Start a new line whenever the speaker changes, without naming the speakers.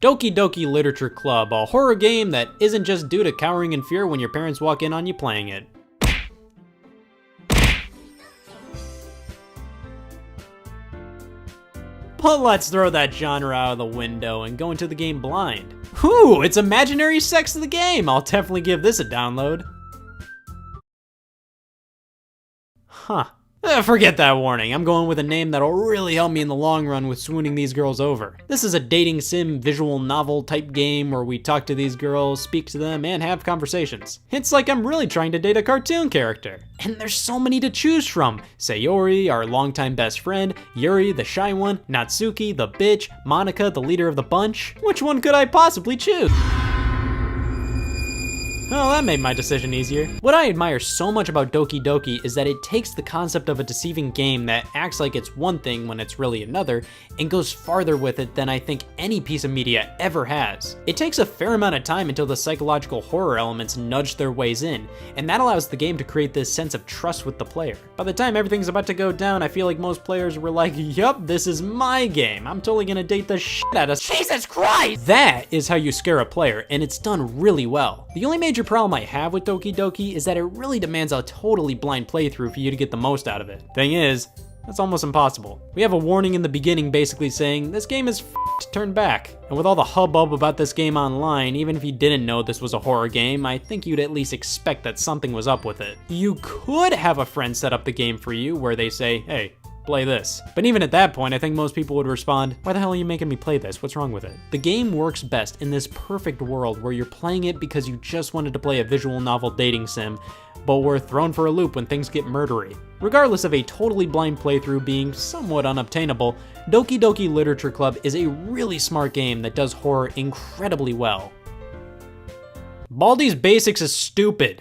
Doki Doki Literature Club, a horror game that isn't just due to cowering in fear when your parents walk in on you playing it. But let's throw that genre out of the window and go into the game blind. Whew, it's imaginary sex of the game! I'll definitely give this a download. Huh. Forget that warning. I'm going with a name that'll really help me in the long run with swooning these girls over. This is a dating sim visual novel type game where we talk to these girls, speak to them, and have conversations. It's like I'm really trying to date a cartoon character. And there's so many to choose from. Sayori, our longtime best friend, Yuri, the shy one, Natsuki, the bitch, Monica, the leader of the bunch. Which one could I possibly choose? Oh, that made my decision easier. What I admire so much about Doki Doki is that it takes the concept of a deceiving game that acts like it's one thing when it's really another, and goes farther with it than I think any piece of media ever has. It takes a fair amount of time until the psychological horror elements nudge their ways in, and that allows the game to create this sense of trust with the player. By the time everything's about to go down, I feel like most players were like, yup, this is my game. I'm totally gonna date the shit out of Jesus Christ! That is how you scare a player, and it's done really well. The only major problem I have with Doki Doki is that it really demands a totally blind playthrough for you to get the most out of it. Thing is, that's almost impossible. We have a warning in the beginning basically saying, this game is f***ed, turn back. And with all the hubbub about this game online, even if you didn't know this was a horror game, I think you'd at least expect that something was up with it. You could have a friend set up the game for you where they say, hey, play this. But even at that point, I think most people would respond, why the hell are you making me play this? What's wrong with it? The game works best in this perfect world where you're playing it because you just wanted to play a visual novel dating sim, but were thrown for a loop when things get murdery. Regardless of a totally blind playthrough being somewhat unobtainable, Doki Doki Literature Club is a really smart game that does horror incredibly well. Baldi's Basics is stupid.